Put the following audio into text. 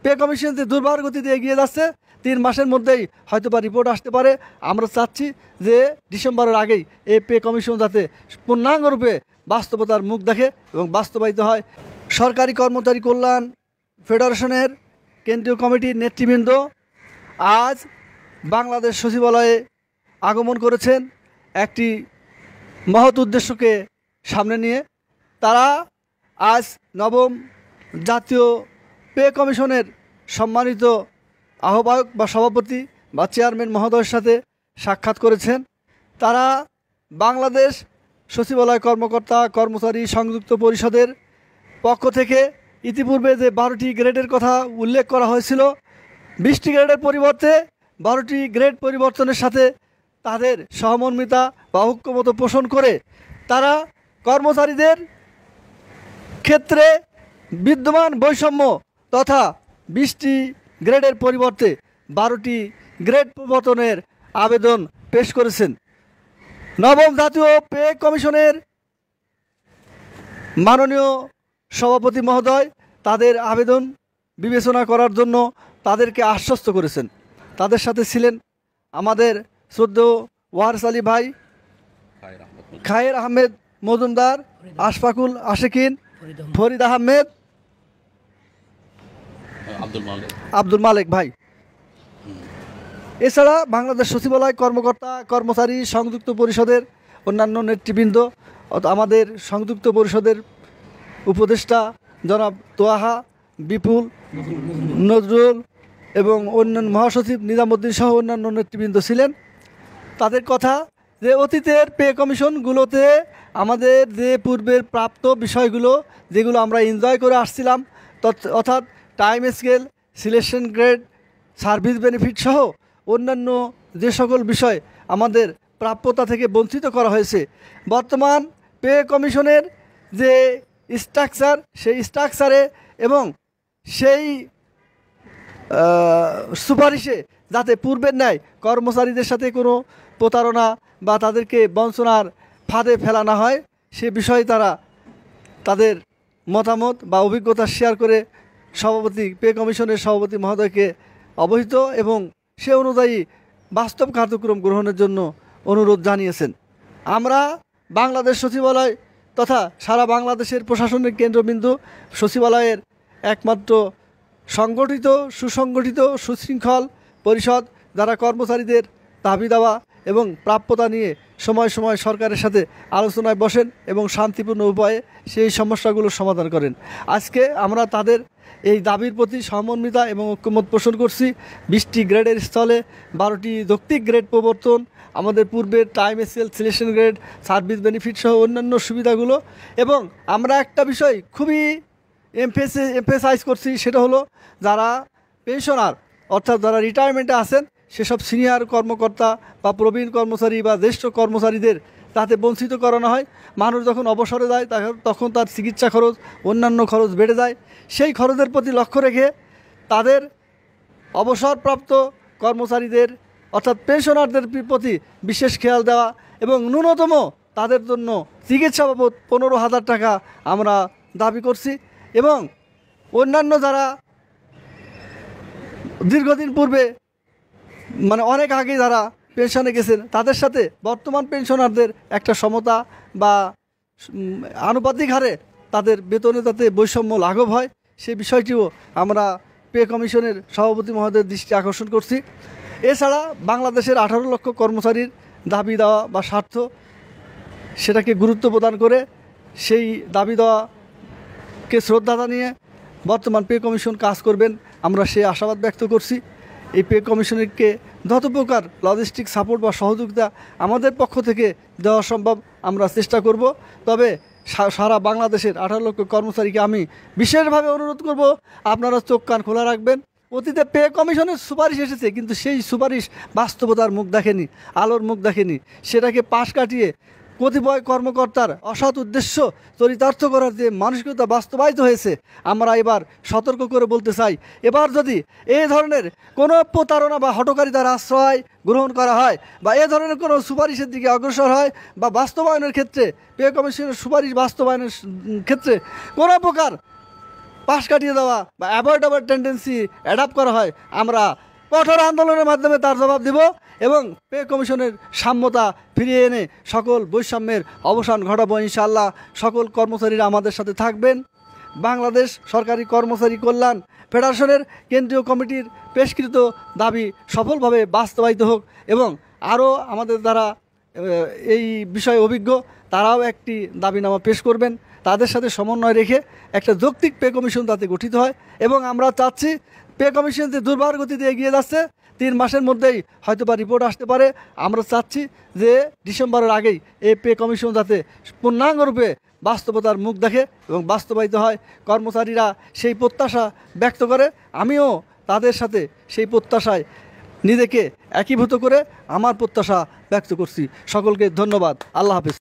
Pay commission যে দুর্বার গতিতে এগিয়ে যাচ্ছে 3 মাসের মধ্যেই হয়তোবা রিপোর্ট আসতে পারে। আমরা চাচ্ছি যে ডিসেম্বরের আগেই এই পে কমিশন যাতে পূর্ণাঙ্গরূপে বাস্তবতার মুখ দেখে এবং বাস্তবায়িত হয়। সরকারি কর্মচারী কল্যাণ ফেডারেশনের কেন্দ্রীয় কমিটির নেতৃবৃন্দ আজ বাংলাদেশ সচিবালয়ে আগমন করেছেন একটি মহৎ উদ্দেশ্যকে সামনে নিয়ে। তারা আজ নবম জাতীয় পে কমিশনের সম্মানিত আহ্বায়ক বা সভাপতি বা চেয়ারম্যান মহোদয়ের সাথে সাক্ষাৎ করেছেন। তারা বাংলাদেশ সচিবালয় কর্মকর্তা কর্মচারী সংযুক্ত পরিষদের পক্ষ থেকে ইতিপূর্বে যে 12টি গ্রেডের কথা উল্লেখ করা হয়েছিল, 20টি গ্রেডের পরিবর্তে 12টি গ্রেড পরিবর্তনের সাথে তাদের সহমর্মিতা বা ঐক্যমত পোষণ করে তারা কর্মচারীদের ক্ষেত্রে বিদ্যমান বৈষম্য তথা 20টি গ্রেডের পরিবর্তে 12টি গ্রেড প্রবর্তনের আবেদন পেশ করেছেন। নবম জাতীয় পে কমিশনের মাননীয় সভাপতি মহোদয় তাদের আবেদন বিবেচনা করার জন্য তাদেরকে আশ্বস্ত করেছেন। তাদের সাথে ছিলেন আমাদের শ্রদ্ধেয় ওয়ারিস আলী ভাই, খায়ের আহমেদ মজুমদার, আশফাকুল আশেকিন, ফরিদ আহমেদ, আব্দুল মালেক ভাই। এছাড়া বাংলাদেশ সচিবালয় কর্মকর্তা কর্মচারী সংযুক্ত পরিষদের অন্যান্য নেতৃবৃন্দ, আমাদের সংযুক্ত পরিষদের উপদেষ্টা জনাব তোয়াহা, বিপুল, নজরুল এবং অন্যান্য মহাসচিব নিজামুদ্দিন সহ অন্যান্য নেতৃবৃন্দ ছিলেন। তাদের কথা যে অতীতের পে কমিশনগুলোতে আমাদের যে পূর্বের প্রাপ্ত বিষয়গুলো যেগুলো আমরা এনজয় করে আসছিলাম, অর্থাৎ time scale, selection grade, service benefit সহ অন্যান্য যে সকল বিষয় আমাদের প্রাপ্যতা থেকে বঞ্চিত করা হয়েছে, বর্তমান পে কমিশনের যে স্ট্রাকচার সেই স্ট্রাকচারে এবং সেই সুপারিশে যাতে পূর্বের ন্যায় কর্মচারীদের সাথে কোনো প্রতারণা বা তাদেরকে বঞ্চনার ফাঁদে ফেলা না হয় সে বিষয়ে তারা তাদের মতামত বা অভিজ্ঞতা শেয়ার করে সভাপতি পে কমিশনের সভাপতি মহোদয়কে অবহিত এবং সে অনুযায়ী বাস্তব কার্যক্রম গ্রহণের জন্য অনুরোধ জানিয়েছেন। আমরা বাংলাদেশ সচিবালয় তথা সারা বাংলাদেশের প্রশাসনিক কেন্দ্রবিন্দু সচিবালয়ের একমাত্র সংগঠিত সুসংগঠিত সুশৃঙ্খল পরিষদ যারা কর্মচারীদের দাবি দাওয়া এবং প্রাপ্যতা নিয়ে সময় সময় সরকারের সাথে আলোচনায় বসেন এবং শান্তিপূর্ণ উপায়ে সেই সমস্যাগুলোর সমাধান করেন। আজকে আমরা তাদের এই দাবির প্রতি সমন্বিতা এবং ঐক্যমত পোষণ করছি। 20টি গ্রেডের স্থলে 12টি যৌক্তিক গ্রেড প্রবর্তন, আমাদের পূর্বের time scale, selection grade, service benefit সহ অন্যান্য সুবিধাগুলো। এবং আমরা একটা বিষয় খুবই এমফেসাইজ করছি, সেটা হলো যারা পেনশনার অর্থাৎ যারা রিটায়ারমেন্টে আছেন সেসব সিনিয়র কর্মকর্তা বা প্রবীণ কর্মচারী বা জ্যেষ্ঠ কর্মচারীদের তাতে বঞ্চিত করানো হয়। মানুষ যখন অবসরে যায় তখন তার চিকিৎসা খরচ, অন্যান্য খরচ বেড়ে যায়। সেই খরচের প্রতি লক্ষ্য রেখে তাদের অবসরপ্রাপ্ত কর্মচারীদের অর্থাৎ পেনশনারদের প্রতি বিশেষ খেয়াল দেওয়া এবং ন্যূনতম তাদের জন্য চিকিৎসা বাবদ 15,000 টাকা আমরা দাবি করছি। এবং অন্যান্য যারা দীর্ঘদিন পূর্বে মানে অনেক আগে যারা পেনশনে গেছেন তাদের সাথে বর্তমান পেনশনারদের একটা সমতা বা আনুপাতিক হারে তাদের বেতনে যাতে বৈষম্য লাঘব হয় সে বিষয়টিও আমরা পে কমিশনের সভাপতি মহোদয়ের দৃষ্টি আকর্ষণ করছি। এছাড়া বাংলাদেশের 18 লক্ষ কর্মচারীর দাবি দেওয়া বা স্বার্থ সেটাকে গুরুত্ব প্রদান করে সেই দাবি দেওয়াকে শ্রদ্ধা জানিয়ে বর্তমান পে কমিশন কাজ করবেন আমরা সেই আশাবাদ ব্যক্ত করছি। এই পে কমিশনকে যত প্রকার লজিস্টিক সাপোর্ট বা সহযোগিতা আমাদের পক্ষ থেকে দেওয়া সম্ভব আমরা চেষ্টা করব। তবে সারা বাংলাদেশের 18 লক্ষ কর্মচারীকে আমি বিশেষভাবে অনুরোধ করব আপনারা চোখ কান খোলা রাখবেন। অতীতে পে কমিশনের সুপারিশ এসেছে কিন্তু সেই সুপারিশ বাস্তবতার মুখ দেখেনি, আলোর মুখ দেখেনি। সেটাকে পাশ কাটিয়ে কতিপয় কর্মকর্তার অসৎ উদ্দেশ্য চরিতার্থ করার যে মানসিকতা বাস্তবায়িত হয়েছে, আমরা এবার সতর্ক করে বলতে চাই, এবার যদি এই ধরনের কোনো প্রতারণা বা হঠকারিতার আশ্রয় গ্রহণ করা হয় বা এ ধরনের কোনো সুপারিশের দিকে অগ্রসর হয় বা বাস্তবায়নের ক্ষেত্রে পে কমিশনের সুপারিশ বাস্তবায়নের ক্ষেত্রে কোনো প্রকার পাশ কাটিয়ে দেওয়া বা অ্যাভয়েডেবল টেন্ডেন্সি অ্যাডাপ্ট করা হয়, আমরা কঠোর আন্দোলনের মাধ্যমে তার জবাব দেব এবং পে কমিশনের সাম্যতা ফিরিয়ে এনে সকল বৈষম্যের অবসান ঘটাবো ইনশাআল্লাহ। সকল কর্মচারীরা আমাদের সাথে থাকবেন। বাংলাদেশ সরকারি কর্মচারী কল্যাণ ফেডারেশনের কেন্দ্রীয় কমিটির পেশকৃত দাবি সফলভাবে বাস্তবায়িত হোক এবং আরও আমাদের দ্বারা এই বিষয়ে অভিজ্ঞ তারাও একটি দাবিনামা পেশ করবেন। তাদের সাথে সমন্বয় রেখে একটা যৌক্তিক পে কমিশন তাতে গঠিত হয় এবং আমরা চাচ্ছি পে কমিশন যে দুর্বার গতিতে এগিয়ে যাচ্ছে 3 মাসের মধ্যেই হয়তোবা রিপোর্ট আসতে পারে। আমরা চাচ্ছি যে ডিসেম্বরের আগেই এই পে কমিশন যাতে পূর্ণাঙ্গরূপে বাস্তবতার মুখ দেখে এবং বাস্তবায়িত হয়। কর্মচারীরা সেই প্রত্যাশা ব্যক্ত করে, আমিও তাদের সাথে সেই প্রত্যাশায় নিজেকে একীভূত করে আমার প্রত্যাশা ব্যক্ত করছি। সকলকে ধন্যবাদ। আল্লাহ হাফেজ।